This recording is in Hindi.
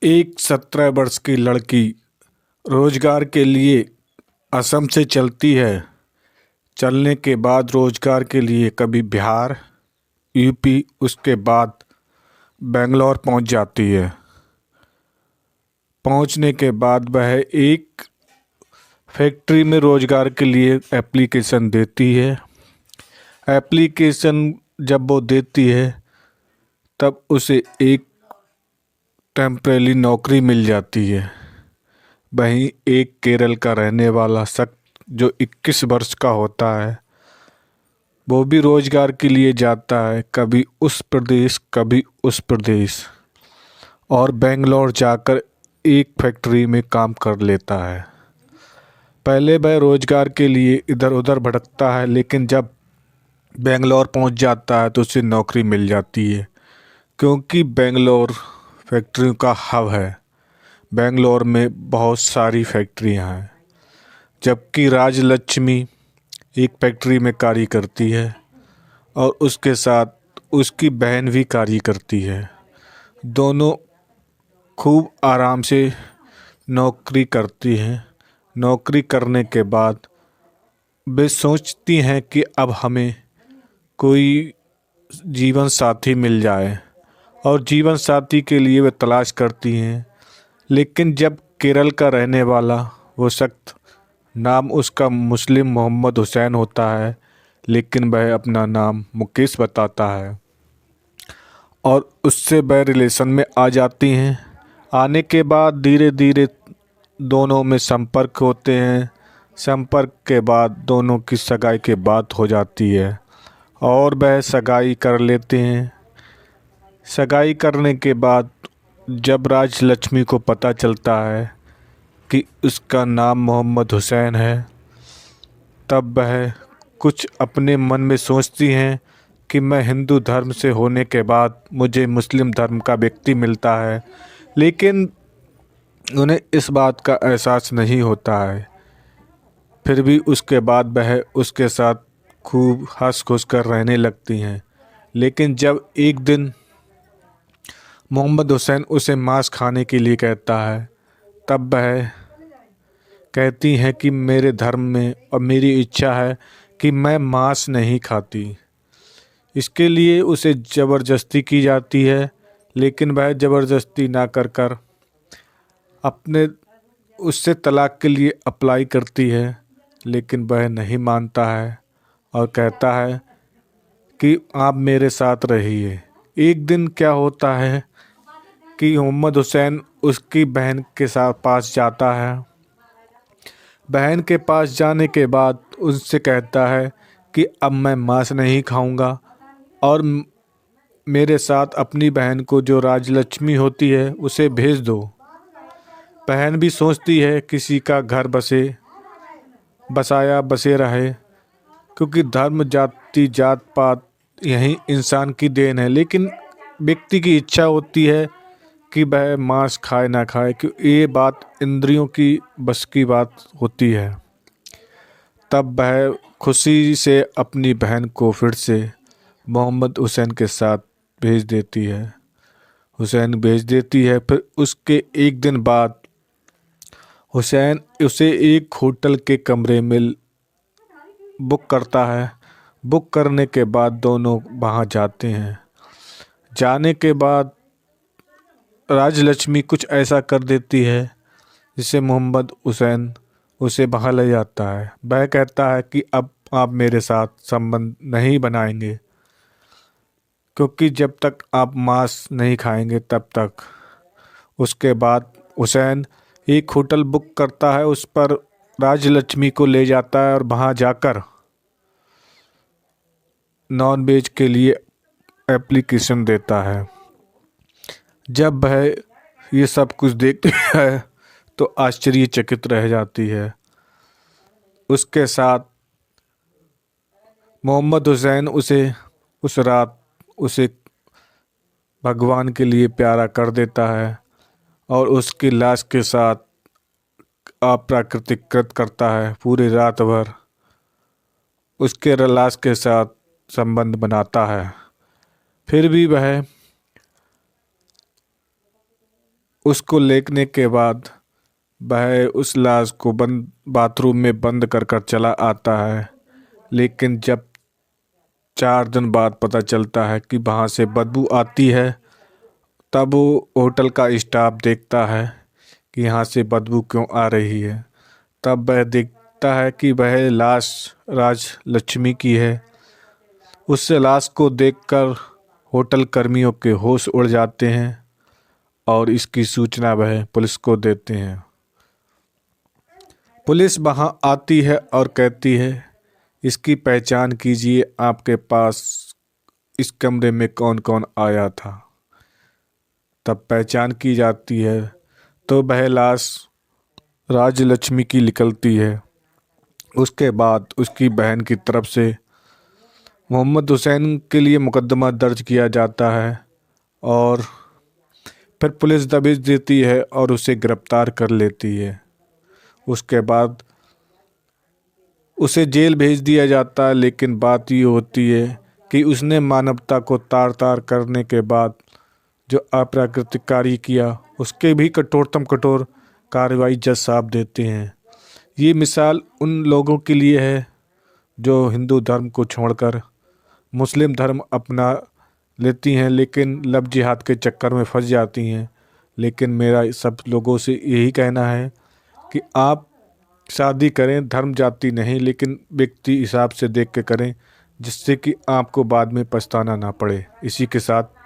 एक 17 वर्ष की लड़की रोजगार के लिए असम से चलती है। चलने के बाद रोजगार के लिए कभी बिहार, यूपी, उसके बाद बेंगलोर पहुंच जाती है। पहुंचने के बाद वह एक फैक्ट्री में रोजगार के लिए एप्लीकेशन देती है। एप्लीकेशन जब वो देती है तब उसे एक टेम्परेरी नौकरी मिल जाती है। वहीं एक केरल का रहने वाला शख्स जो 21 वर्ष का होता है, वो भी रोजगार के लिए जाता है, कभी उस प्रदेश कभी उस प्रदेश, और बेंगलोर जाकर एक फैक्ट्री में काम कर लेता है। पहले वह रोजगार के लिए इधर उधर भटकता है, लेकिन जब बेंगलोर पहुंच जाता है तो उसे नौकरी मिल जाती है, क्योंकि बेंगलोर फैक्ट्रियों का हब है। बेंगलोर में बहुत सारी फैक्ट्रियां हैं। जबकि राजलक्ष्मी एक फैक्ट्री में कार्य करती है और उसके साथ उसकी बहन भी कार्य करती है। दोनों खूब आराम से नौकरी करती हैं। नौकरी करने के बाद वे सोचती हैं कि अब हमें कोई जीवन साथी मिल जाए, और जीवन साथी के लिए वे तलाश करती हैं। लेकिन जब केरल का रहने वाला वो शख्स, नाम उसका मुस्लिम मोहम्मद हुसैन होता है, लेकिन वह अपना नाम मुकेश बताता है, और उससे वह रिलेशन में आ जाती हैं। आने के बाद धीरे धीरे दोनों में संपर्क होते हैं। संपर्क के बाद दोनों की सगाई के बात हो जाती है और वह सगाई कर लेते हैं। सगाई करने के बाद जब राजलक्ष्मी को पता चलता है कि उसका नाम मोहम्मद हुसैन है, तब वह कुछ अपने मन में सोचती हैं कि मैं हिंदू धर्म से होने के बाद मुझे मुस्लिम धर्म का व्यक्ति मिलता है, लेकिन उन्हें इस बात का एहसास नहीं होता है। फिर भी उसके बाद वह उसके साथ खूब हंस खुश कर रहने लगती हैं। लेकिन जब एक दिन मोहम्मद हुसैन उसे मांस खाने के लिए कहता है, तब वह कहती हैं कि मेरे धर्म में और मेरी इच्छा है कि मैं मांस नहीं खाती। इसके लिए उसे ज़बरदस्ती की जाती है, लेकिन वह ज़बरदस्ती ना कर कर अपने उससे तलाक के लिए अप्लाई करती है। लेकिन वह नहीं मानता है और कहता है कि आप मेरे साथ रहिए। एक दिन क्या होता है कि मोहम्मद हुसैन उसकी बहन के साथ पास जाता है। बहन के पास जाने के बाद उनसे कहता है कि अब मैं मांस नहीं खाऊंगा, और मेरे साथ अपनी बहन को, जो राजलक्ष्मी होती है, उसे भेज दो। बहन भी सोचती है किसी का घर बसाया बसे रहे, क्योंकि धर्म, जाति, जात पात यही इंसान की देन है। लेकिन व्यक्ति की इच्छा होती है कि वह मांस खाए ना खाए, क्योंकि ये बात इंद्रियों की बस की बात होती है। तब वह खुशी से अपनी बहन को फिर से मोहम्मद हुसैन के साथ भेज देती है। हुसैन भेज देती है। फिर उसके एक दिन बाद हुसैन उसे एक होटल के कमरे में बुक करता है। बुक करने के बाद दोनों वहाँ जाते हैं। जाने के बाद राजलक्ष्मी कुछ ऐसा कर देती है जिससे मोहम्मद हुसैन उसे वहाँ ले जाता है। वह कहता है कि अब आप मेरे साथ संबंध नहीं बनाएंगे, क्योंकि जब तक आप मांस नहीं खाएंगे तब तक। उसके बाद हुसैन एक होटल बुक करता है, उस पर राजलक्ष्मी को ले जाता है और वहाँ जाकर नॉन वेज के लिए एप्लीकेशन देता है। जब वह ये सब कुछ देखती है तो आश्चर्यचकित रह जाती है। उसके साथ मोहम्मद हुसैन उसे उस रात उसे भगवान के लिए प्यारा कर देता है और उसकी लाश के साथ अप्राकृतिक कृत करता है। पूरी रात भर उसके लाश के साथ संबंध बनाता है। फिर भी वह उसको लेने के बाद वह उस लाश को बंद बाथरूम में बंद कर कर चला आता है। लेकिन जब 4 दिन बाद पता चलता है कि वहाँ से बदबू आती है, तब वो होटल का स्टाफ देखता है कि यहाँ से बदबू क्यों आ रही है। तब वह देखता है कि वह लाश राज लक्ष्मी की है। उस लाश को देखकर होटल कर्मियों के होश उड़ जाते हैं और इसकी सूचना वह पुलिस को देते हैं। पुलिस वहाँ आती है और कहती है, इसकी पहचान कीजिए, आपके पास इस कमरे में कौन कौन आया था। तब पहचान की जाती है तो वह लाश राजलक्ष्मी की निकलती है। उसके बाद उसकी बहन की तरफ से मोहम्मद हुसैन के लिए मुकदमा दर्ज किया जाता है और फिर पुलिस दबिश देती है और उसे गिरफ्तार कर लेती है। उसके बाद उसे जेल भेज दिया जाता है। लेकिन बात ये होती है कि उसने मानवता को तार तार करने के बाद जो अप्राकृतिक कार्य किया, उसके भी कठोरतम कठोर कार्रवाई जज साहब देते हैं। ये मिसाल उन लोगों के लिए है जो हिंदू धर्म को छोड़कर मुस्लिम धर्म अपना लेती हैं, लेकिन लव जिहाद के चक्कर में फंस जाती हैं। लेकिन मेरा सब लोगों से यही कहना है कि आप शादी करें धर्म जाति नहीं, लेकिन व्यक्ति हिसाब से देख के करें, जिससे कि आपको बाद में पछताना ना पड़े। इसी के साथ